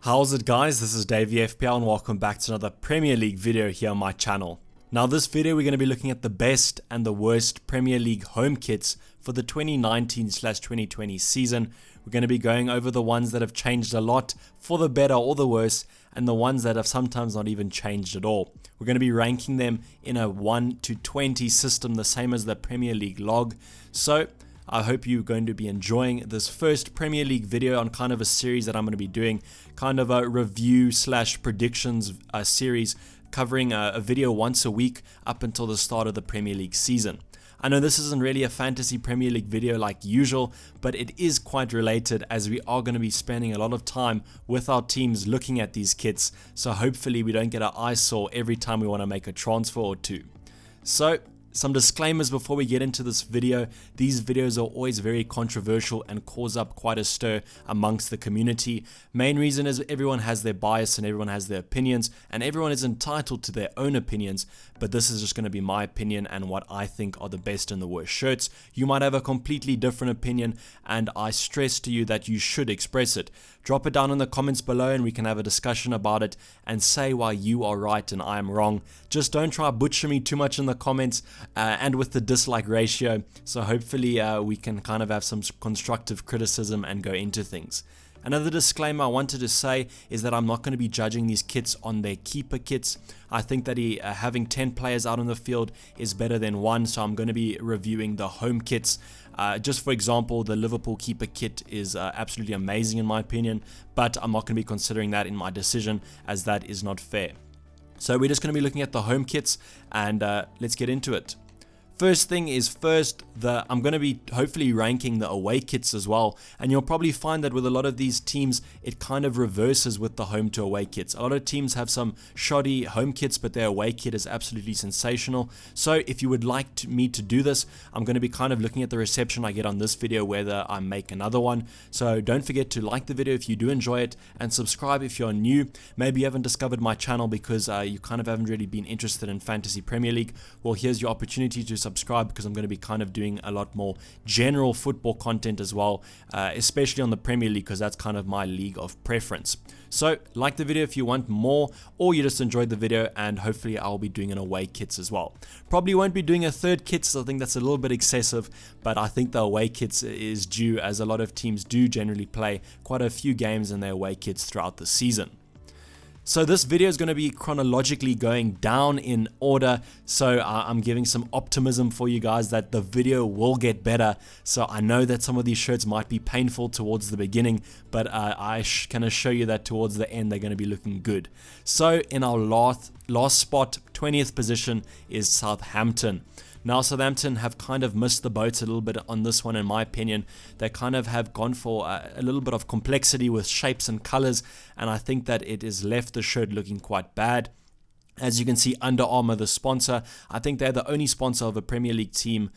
How's it guys, this is Dayvy FPL and welcome back to another Premier League video here on my channel. Now this video we're going to be looking at the best and the worst Premier League home kits for the 2019/2020 season. We're going to be going over the ones that have changed a lot for the better or the worse, and the ones that have sometimes not even changed at all. We're going to be ranking them in a 1 to 20 system, the same as the Premier League log. So I hope you're going to be enjoying this first Premier League video on kind of a series that I'm going to be doing, kind of a review / predictions series, covering a video once a week up until the start of the Premier League season. I know this isn't really a fantasy Premier League video like usual, but it is quite related as we are going to be spending a lot of time with our teams looking at these kits, so hopefully we don't get our eyes sore every time we want to make a transfer or two. So, some disclaimers before we get into this video. These videos are always very controversial and cause up quite a stir amongst the community. Main reason is everyone has their bias and everyone has their opinions, and everyone is entitled to their own opinions, but this is just going to be my opinion and what I think are the best and the worst shirts. You might have a completely different opinion, and I stress to you that you should express it. Drop it down in the comments below and we can have a discussion about it and say why you are right and I am wrong. Just don't try to butcher me too much in the comments and with the dislike ratio, so hopefully we can kind of have some constructive criticism and go into things. Another disclaimer I wanted to say is that I'm not going to be judging these kits on their keeper kits. I think that having 10 players out on the field is better than one, so I'm going to be reviewing the home kits. Just for example, the Liverpool keeper kit is absolutely amazing in my opinion, but I'm not going to be considering that in my decision as that is not fair. So we're just going to be looking at the home kits and let's get into it. First thing is first, I'm going to be hopefully ranking the away kits as well, and you'll probably find that with a lot of these teams it kind of reverses with the home to away kits. A lot of teams have some shoddy home kits, but their away kit is absolutely sensational. So if you would like me to do this, I'm going to be kind of looking at the reception I get on this video whether I make another one. So don't forget to like the video if you do enjoy it, and subscribe if you're new. Maybe you haven't discovered my channel because you kind of haven't really been interested in Fantasy Premier League. Well, here's your opportunity to subscribe, because I'm going to be kind of doing a lot more general football content as well, especially on the Premier League, because that's kind of my league of preference. So like the video if you want more, or you just enjoyed the video, and hopefully I'll be doing an away kits as well. Probably won't be doing a third kits, I think that's a little bit excessive, but I think the away kits is due, as a lot of teams do generally play quite a few games in their away kits throughout the season. So this video is going to be chronologically going down in order, so I'm giving some optimism for you guys that the video will get better. So I know that some of these shirts might be painful towards the beginning, but I can assure you that towards the end they're going to be looking good. So in our last spot, 20th position, is Southampton. Now Southampton have kind of missed the boat a little bit on this one in my opinion. They kind of have gone for a little bit of complexity with shapes and colors, and I think that it has left the shirt looking quite bad. As you can see, Under Armour, the sponsor, I think they're the only sponsor of a Premier League team.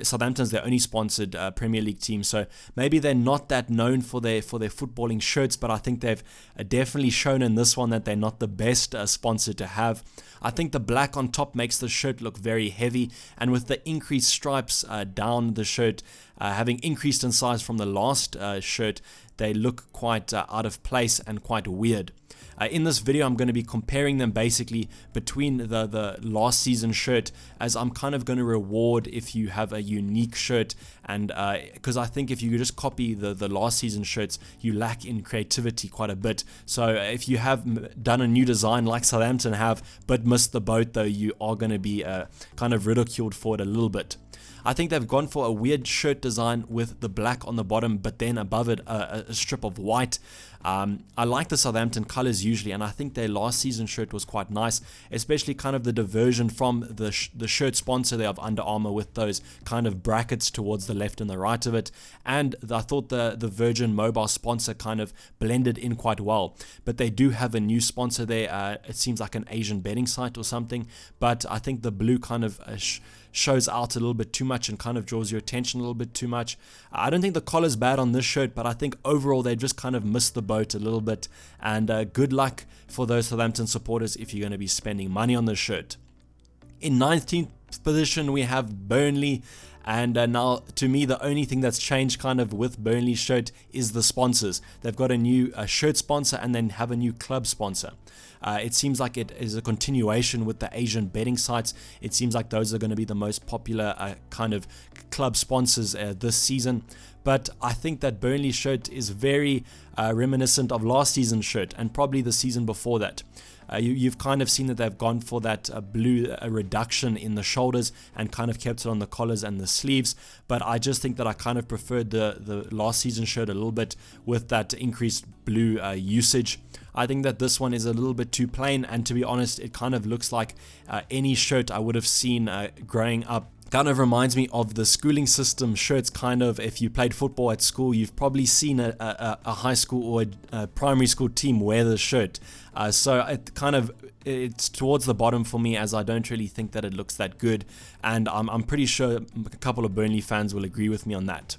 Southampton's their only sponsored Premier League team, so maybe they're not that known for their footballing shirts, but I think they've definitely shown in this one that they're not the best sponsor to have. I think the black on top makes the shirt look very heavy, and with the increased stripes down the shirt, having increased in size from the last shirt, they look quite out of place and quite weird. In this video I'm going to be comparing them basically between the last season shirt, as I'm kind of going to reward if you have a unique shirt, and because I think if you just copy the last season shirts you lack in creativity quite a bit. So if you have done a new design like Southampton have but missed the boat though, you are going to be kind of ridiculed for it a little bit. I think they've gone for a weird shirt design with the black on the bottom, but then above it a strip of white. I like the Southampton colors usually, and I think their last season shirt was quite nice, especially kind of the diversion from the shirt sponsor there of Under Armour with those kind of brackets towards the left and the right of it. And I thought the Virgin Mobile sponsor kind of blended in quite well. But they do have a new sponsor there. It seems like an Asian betting site or something, but I think the blue kind of shows out a little bit too much and kind of draws your attention a little bit too much. I don't think the collar's bad on this shirt, but I think overall they just kind of missed the boat a little bit, and good luck for those Southampton supporters if you're going to be spending money on this shirt. In 19th position we have Burnley. And now, to me, the only thing that's changed kind of with Burnley's shirt is the sponsors. They've got a new shirt sponsor and then have a new club sponsor. It seems like it is a continuation with the Asian betting sites. It seems like those are going to be the most popular kind of club sponsors this season. But I think that Burnley's shirt is very reminiscent of last season's shirt and probably the season before that. You've kind of seen that they've gone for that blue reduction in the shoulders and kind of kept it on the collars and the sleeves, but I just think that I kind of preferred the last season shirt a little bit with that increased blue usage. I think that this one is a little bit too plain, and to be honest, it kind of looks like any shirt I would have seen growing up. Kind of reminds me of the schooling system shirts. Kind of, if you played football at school, you've probably seen a high school or a primary school team wear the shirt. So it's towards the bottom for me, as I don't really think that it looks that good, and I'm pretty sure a couple of Burnley fans will agree with me on that.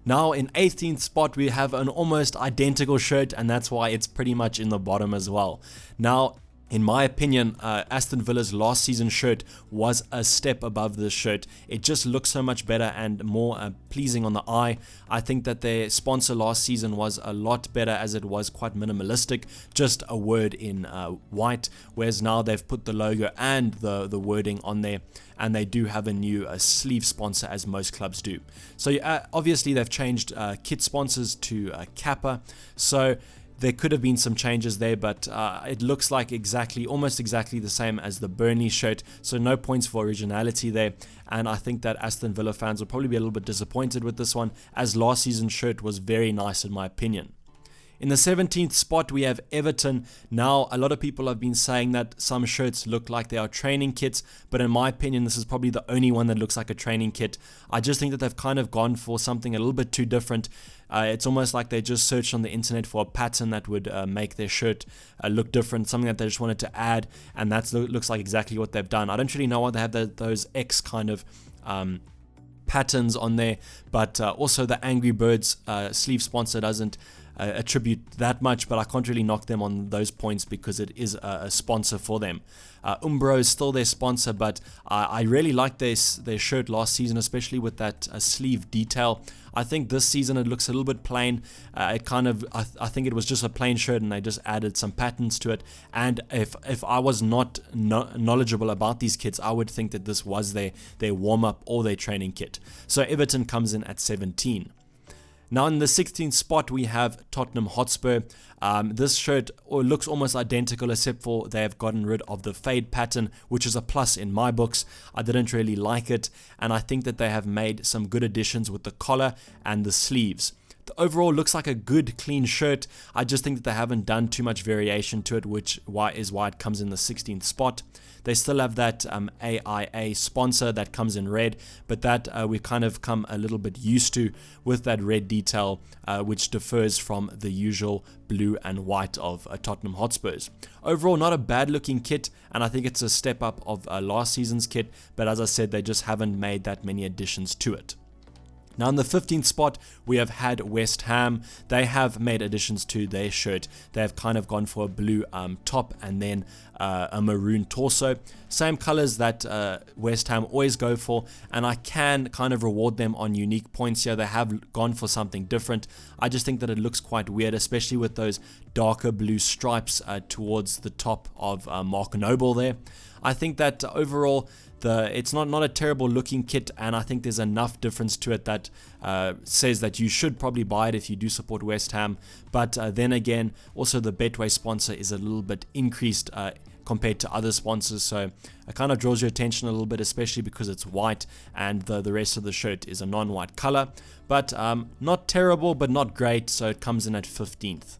Now in 18th spot we have an almost identical shirt, and that's why it's pretty much in the bottom as well. Now, in my opinion, Aston Villa's last season shirt was a step above this shirt. It just looks so much better and more pleasing on the eye. I think that their sponsor last season was a lot better, as it was quite minimalistic, just a word in white, whereas now they've put the logo and the wording on there, and they do have a new sleeve sponsor, as most clubs do. So obviously they've changed kit sponsors to Kappa, so there could have been some changes there, but it looks like almost exactly the same as the Burnley shirt, so no points for originality there. And I think that Aston Villa fans will probably be a little bit disappointed with this one, as last season's shirt was very nice in my opinion. In the 17th spot we have Everton. Now, a lot of people have been saying that some shirts look like they are training kits, but in my opinion this is probably the only one that looks like a training kit. I just think that they've kind of gone for something a little bit too different. It's almost like they just searched on the internet for a pattern that would make their shirt look different, something that they just wanted to add, and that looks like exactly what they've done. I don't really know why they have those X kind of patterns on there, but also the Angry Birds sleeve sponsor doesn't attribute that much, but I can't really knock them on those points because it is a sponsor for them. Umbro is still their sponsor, but I really liked their shirt last season, especially with that sleeve detail. I think this season it looks a little bit plain. I think it was just a plain shirt and they just added some patterns to it. And if I was not knowledgeable about these kits, I would think that this was their warm-up or their training kit. So Everton comes in at 17. Now in the 16th spot we have Tottenham Hotspur. This shirt looks almost identical, except for they have gotten rid of the fade pattern, which is a plus in my books. I didn't really like it, and I think that they have made some good additions with the collar and the sleeves. The overall looks like a good clean shirt. I just think that they haven't done too much variation to it, which is why it comes in the 16th spot. They still have that AIA sponsor that comes in red, but that we've kind of come a little bit used to with that red detail, which differs from the usual blue and white of Tottenham Hotspurs. Overall, not a bad looking kit, and I think it's a step up of last season's kit, but as I said, they just haven't made that many additions to it. Now in the 15th spot we have had West Ham. They have made additions to their shirt. They have kind of gone for a blue top and then a maroon torso. Same colors that West Ham always go for, and I can kind of reward them on unique points here. They have gone for something different. I just think that it looks quite weird, especially with those darker blue stripes towards the top of Mark Noble there. I think that overall it's not a terrible looking kit, and I think there's enough difference to it that says that you should probably buy it if you do support West Ham. But then again, also the Betway sponsor is a little bit increased compared to other sponsors, so it kind of draws your attention a little bit, especially because it's white and the rest of the shirt is a non-white color. But not terrible, but not great, so it comes in at 15th.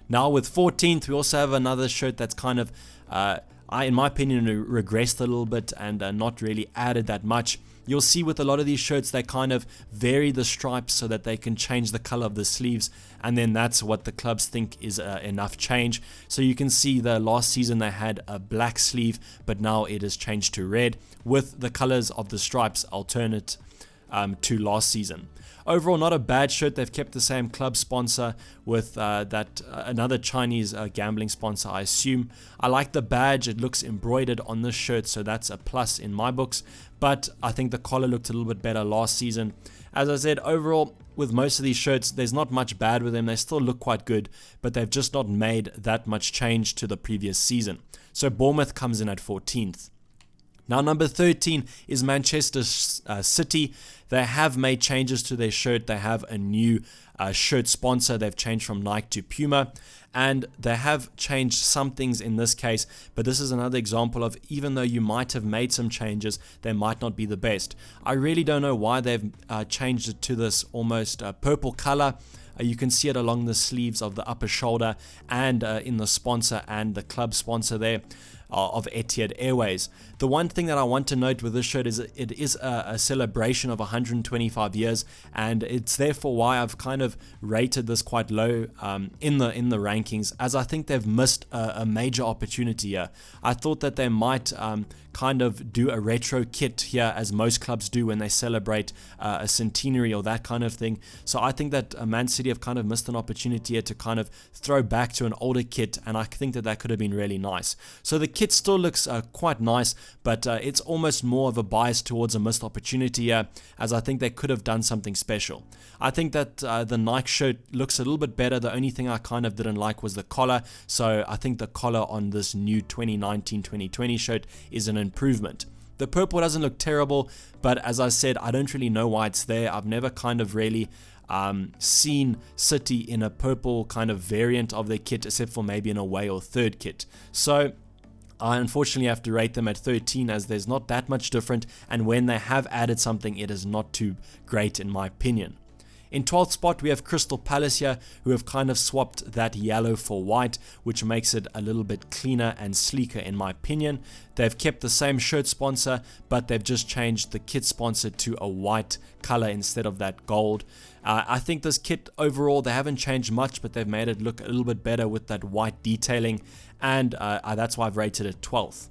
Now with 14th, we also have another shirt that's kind of in my opinion, regressed a little bit and not really added that much. You'll see with a lot of these shirts, they kind of vary the stripes so that they can change the color of the sleeves, and then that's what the clubs think is enough change. So you can see the last season they had a black sleeve, but now it has changed to red with the colors of the stripes alternate to last season. Overall, not a bad shirt. They've kept the same club sponsor with another Chinese gambling sponsor, I assume. I like the badge. It looks embroidered on this shirt, so that's a plus in my books. But I think the collar looked a little bit better last season. As I said, overall, with most of these shirts, there's not much bad with them. They still look quite good, but they've just not made that much change to the previous season. So Bournemouth comes in at 14th. Now, number 13 is Manchester City. They have made changes to their shirt. They have a new shirt sponsor. They've changed from Nike to Puma, and they have changed some things in this case, but this is another example of, even though you might have made some changes, they might not be the best. I really don't know why they've changed it to this almost purple color. You can see it along the sleeves of the upper shoulder and in the sponsor and the club sponsor there of Etihad Airways. The one thing that I want to note with this shirt is it is a celebration of 125 years, and it's therefore why I've kind of rated this quite low in the rankings, as I think they've missed a major opportunity here. I thought that they might kind of do a retro kit here, as most clubs do when they celebrate a centenary or that kind of thing. So I think that Man City have kind of missed an opportunity here to kind of throw back to an older kit, and I think that that could have been really nice. So the kit still looks quite nice, but it's almost more of a bias towards a missed opportunity here, as I think they could have done something special. I think that the Nike shirt looks a little bit better. The only thing I kind of didn't like was the collar, so I think the collar on this new 2019-2020 shirt is an improvement. The purple doesn't look terrible, but as I said, I don't really know why it's there. I've never kind of really seen City in a purple kind of variant of their kit, except for maybe an away or third kit. So I unfortunately have to rate them at 13, as there's not that much different, and when they have added something, it is not too great in my opinion. In 12th spot, we have Crystal Palace here, who have kind of swapped that yellow for white, which makes it a little bit cleaner and sleeker in my opinion. They've kept the same shirt sponsor, but they've just changed the kit sponsor to a white color instead of that gold. I think this kit overall, they haven't changed much, but they've made it look a little bit better with that white detailing, and that's why I've rated it 12th.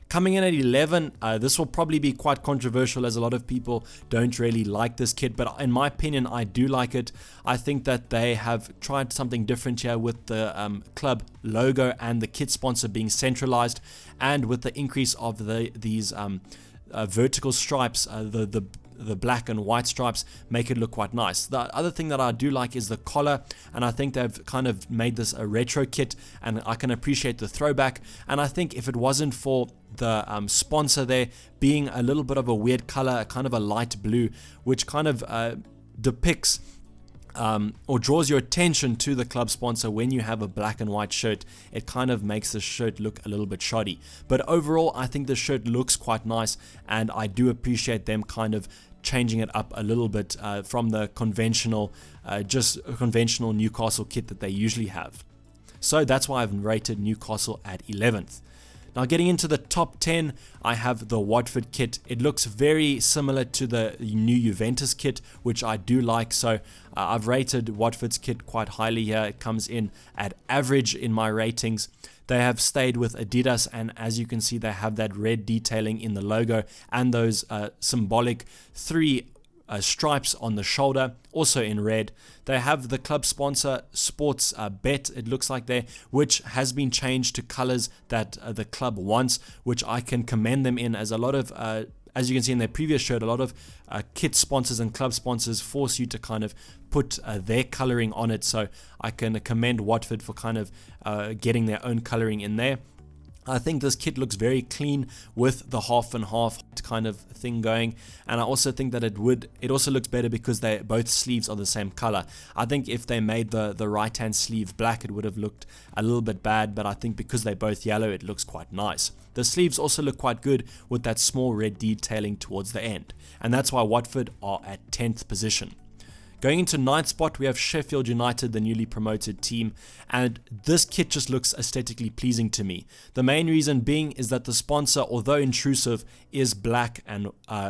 Coming in at 11, this will probably be quite controversial, as a lot of people don't really like this kit, but in my opinion, I do like it. I think that they have tried something different here with the club logo and the kit sponsor being centralized, and with the increase of these vertical stripes, the black and white stripes make it look quite nice. The other thing that I do like is the collar, and I think they've kind of made this a retro kit, and I can appreciate the throwback. And I think if it wasn't for the sponsor there being a little bit of a weird color, kind of a light blue, which kind of depicts or draws your attention to the club sponsor when you have a black and white shirt, it kind of makes the shirt look a little bit shoddy. But overall, I think the shirt looks quite nice, and I do appreciate them kind of changing it up a little bit from the conventional Newcastle kit that they usually have. So that's why I've rated Newcastle at 11th. Now, getting into the top 10, I have the Watford kit. It looks very similar to the new Juventus kit, which I do like. So I've rated Watford's kit quite highly here. It comes in at average in my ratings. They have stayed with Adidas, and as you can see, they have that red detailing in the logo and those symbolic three stripes on the shoulder, also in red. They have the club sponsor Sports Bet, it looks like there, which has been changed to colors that the club wants, which I can commend them in, as a lot of as you can see in their previous shirt, a lot of kit sponsors and club sponsors force you to kind of put their coloring on it. So I can commend Watford for kind of getting their own coloring in there. I think this kit looks very clean with the half and half kind of thing going, and I also think that it also looks better because both sleeves are the same color. I think if they made the right hand sleeve black, it would have looked a little bit bad, but I think because they're both yellow, it looks quite nice. The sleeves also look quite good with that small red detailing towards the end, and that's why Watford are at 10th position. Going into 9th spot, we have Sheffield United, the newly promoted team, and this kit just looks aesthetically pleasing to me. The main reason being is that the sponsor, although intrusive, is black and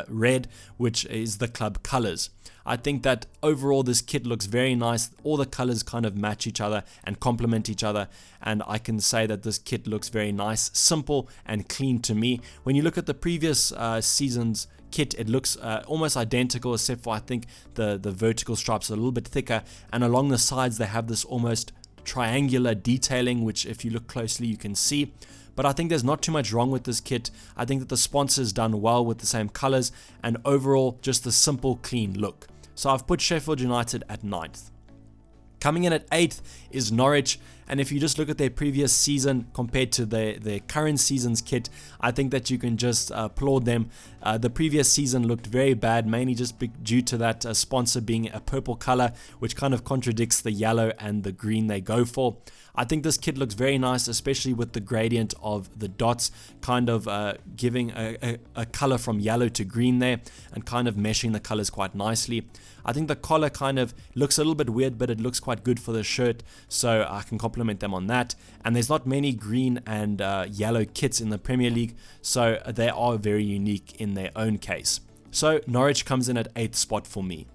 red, which is the club colors. I think that overall this kit looks very nice. All the colors kind of match each other and complement each other, and I can say that this kit looks very nice, simple and clean to me. When you look at the previous season's kit. It looks almost identical, except for I think the vertical stripes are a little bit thicker, and along the sides they have this almost triangular detailing, which if you look closely you can see. But I think there's not too much wrong with this kit. I think that the sponsor's done well with the same colors, and overall just a simple, clean look. So I've put Sheffield United at 9th. Coming in at 8th is Norwich, and if you just look at their previous season compared to their current season's kit, I think that you can just applaud them. The previous season looked very bad, mainly just due to that sponsor being a purple color, which kind of contradicts the yellow and the green they go for. I think this kit looks very nice, especially with the gradient of the dots, kind of giving a color from yellow to green there, and kind of meshing the colors quite nicely. I think the collar kind of looks a little bit weird, but it looks quite good for the shirt, so I can compliment them on that. And there's not many green and yellow kits in the Premier League, so they are very unique in their own case. So Norwich comes in at 8th spot for me.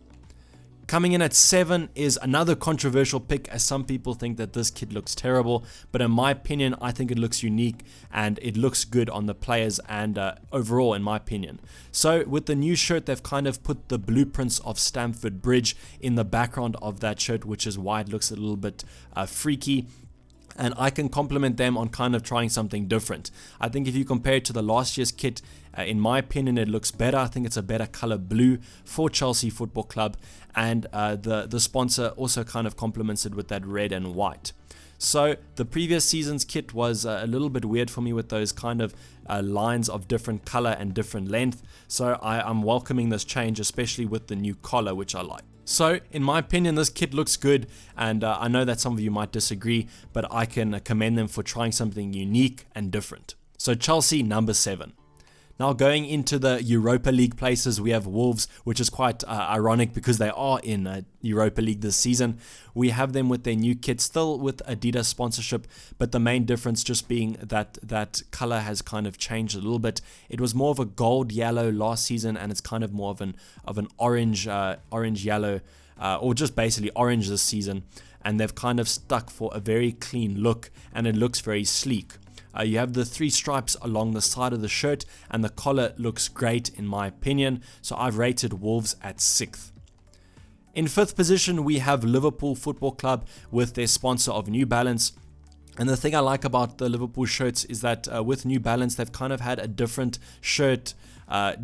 Coming in at 7 is another controversial pick, as some people think that this kit looks terrible, but in my opinion I think it looks unique and it looks good on the players and overall in my opinion. So with the new shirt they've kind of put the blueprints of Stamford Bridge in the background of that shirt, which is why it looks a little bit freaky. And I can compliment them on kind of trying something different. I think if you compare it to the last year's kit, in my opinion, it looks better. I think it's a better color blue for Chelsea Football Club, and the sponsor also kind of complements it with that red and white. So the previous season's kit was a little bit weird for me with those kind of lines of different color and different length. So I'm welcoming this change, especially with the new collar, which I like. So in my opinion, this kit looks good, and I know that some of you might disagree, but I can commend them for trying something unique and different. So Chelsea, number 7. Now going into the Europa League places, we have Wolves, which is quite ironic because they are in Europa League this season. We have them with their new kit, still with Adidas sponsorship, but the main difference just being that that color has kind of changed a little bit. It was more of a gold yellow last season, and it's kind of more of an orange yellow, or just basically orange this season. And they've kind of stuck for a very clean look, and it looks very sleek. You have the 3 stripes along the side of the shirt, and the collar looks great in my opinion, so I've rated Wolves at 6th. In 5th position, we have Liverpool Football Club with their sponsor of New Balance. And the thing I like about the Liverpool shirts is that with New Balance, they've kind of had a different shirt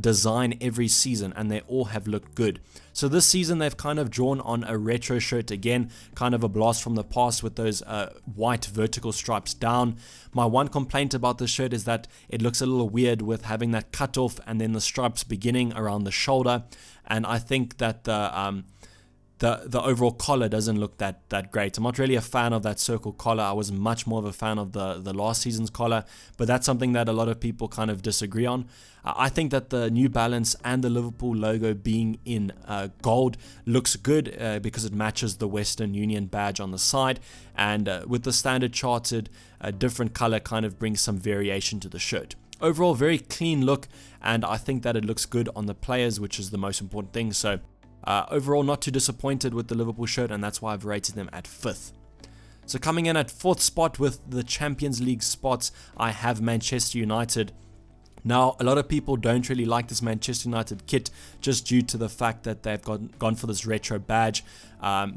design every season, and they all have looked good. So this season they've kind of drawn on a retro shirt again, kind of a blast from the past with those white vertical stripes down. My one complaint about this shirt is that it looks a little weird with having that cut off and then the stripes beginning around the shoulder, and I think that the overall collar doesn't look that great. I'm not really a fan of that circle collar. I was much more of a fan of the last season's collar, but that's something that a lot of people kind of disagree on. I think that the New Balance and the Liverpool logo being in gold looks good because it matches the Western Union badge on the side, and with the standard charted different color kind of brings some variation to the shirt. Overall, very clean look, and I think that it looks good on the players, which is the most important thing. So overall, not too disappointed with the Liverpool shirt, and that's why I've rated them at 5th. So coming in at 4th spot with the Champions League spots, I have Manchester United. Now, a lot of people don't really like this Manchester United kit just due to the fact that they've gone for this retro badge.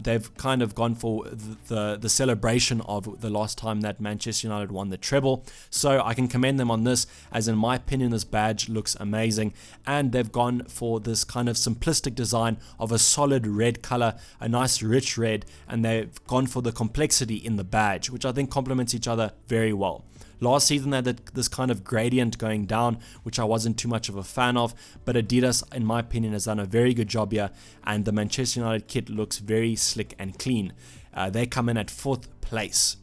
They've kind of gone for the celebration of the last time that Manchester United won the treble. So I can commend them on this, as in my opinion this badge looks amazing, and they've gone for this kind of simplistic design of a solid red color, a nice rich red, and they've gone for the complexity in the badge, which I think complements each other very well. Last season they had this kind of gradient going down, which I wasn't too much of a fan of, but Adidas, in my opinion, has done a very good job here, and the Manchester United kit looks very slick and clean. They come in at 4th place.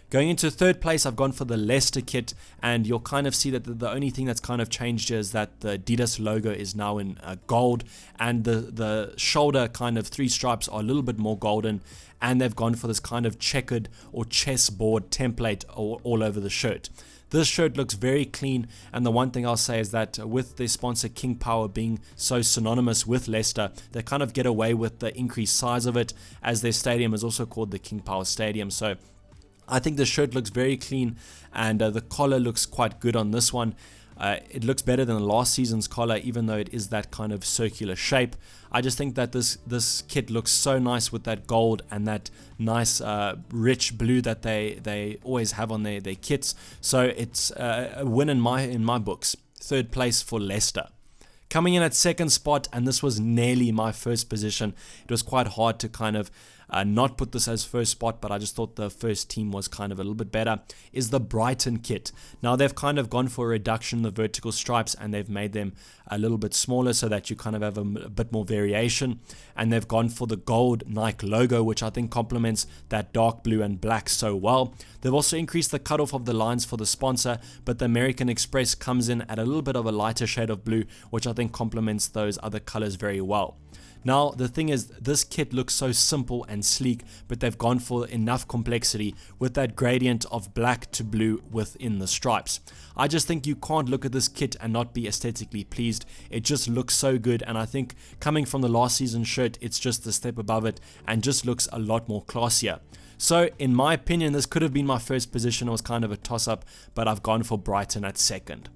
Going into 3rd place, I've gone for the Leicester kit, and you'll kind of see that the only thing that's kind of changed here is that the Adidas logo is now in gold, and the shoulder kind of 3 stripes are a little bit more golden, and they've gone for this kind of checkered or chessboard template all over the shirt. This shirt looks very clean, and the one thing I'll say is that with their sponsor King Power being so synonymous with Leicester, they kind of get away with the increased size of it, as their stadium is also called the King Power Stadium. So I think the shirt looks very clean, and the collar looks quite good on this one. It looks better than last season's collar, even though it is that kind of circular shape. I just think that this kit looks so nice with that gold and that nice rich blue that they always have on their kits. So it's a win in my books. Third place for Leicester. Coming in at second spot, and this was nearly my first position. It was quite hard to kind of not put this as first spot, but I just thought the first team was kind of a little bit better, is the BRIGHTON kit. Now they've kind of gone for a reduction in the vertical stripes, and they've made them a little bit smaller so that you kind of have a bit more variation, and they've gone for the gold Nike logo, which I think complements that dark blue and black so well. They've also increased the cutoff of the lines for the sponsor, but the American Express comes in at a little bit of a lighter shade of blue, which I think complements those other colors very well. Now, the thing is, this kit looks so simple and sleek, but they've gone for enough complexity with that gradient of black to blue within the stripes. I just think you can't look at this kit and not be aesthetically pleased. It just looks so good, and I think coming from the last season's shirt, it's just a step above it and just looks a lot more classier. So, in my opinion, this could have been my first position. It was kind of a toss-up, but I've gone for BRIGHTON at second.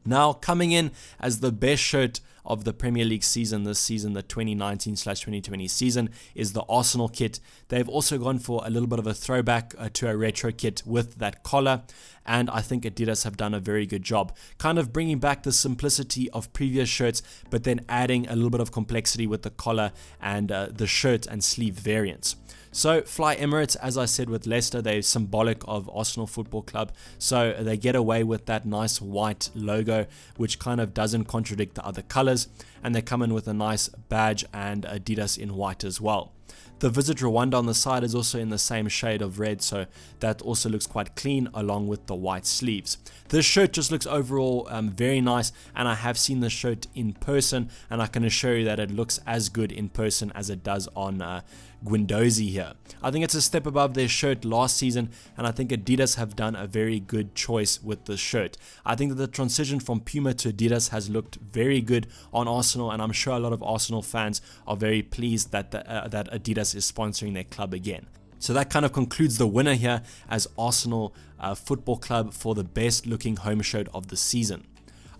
Now, coming in as the best shirt of the Premier League season this season, the 2019/2020 season, is the Arsenal kit. They've also gone for a little bit of a throwback to a retro kit with that collar, and I think Adidas have done a very good job kind of bringing back the simplicity of previous shirts, but then adding a little bit of complexity with the collar and the shirt and sleeve variants. So Fly Emirates, as I said with Leicester, they're symbolic of Arsenal Football Club, so they get away with that nice white logo, which kind of doesn't contradict the other colors, and they come in with a nice badge and Adidas in white as well. The Visit Rwanda on the side is also in the same shade of red, so that also looks quite clean along with the white sleeves. This shirt just looks overall very nice, and I have seen this shirt in person, and I can assure you that it looks as good in person as it does on Guendouzi here. I think it's a step above their shirt last season, and I think Adidas have done a very good choice with this shirt. I think that the transition from Puma to Adidas has looked very good on Arsenal, and I'm sure a lot of Arsenal fans are very pleased that that Adidas is sponsoring their club again. So that kind of concludes the winner here as Arsenal Football Club for the best looking home shirt of the season.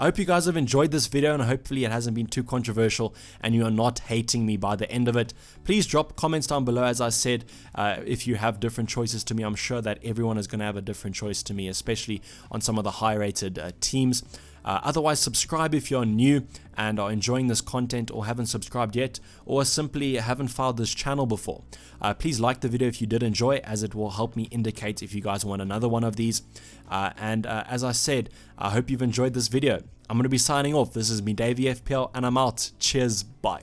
I hope you guys have enjoyed this video, and hopefully it hasn't been too controversial and you are not hating me by the end of it. Please drop comments down below. As I said, if you have different choices to me, I'm sure that everyone is going to have a different choice to me, especially on some of the high rated teams. Otherwise, subscribe if you're new and are enjoying this content or haven't subscribed yet, or simply haven't followed this channel before. Please like the video if you did enjoy, as it will help me indicate if you guys want another one of these. As I said, I hope you've enjoyed this video. I'm going to be signing off. This is me, Dayvy FPL, and I'm out. Cheers, bye.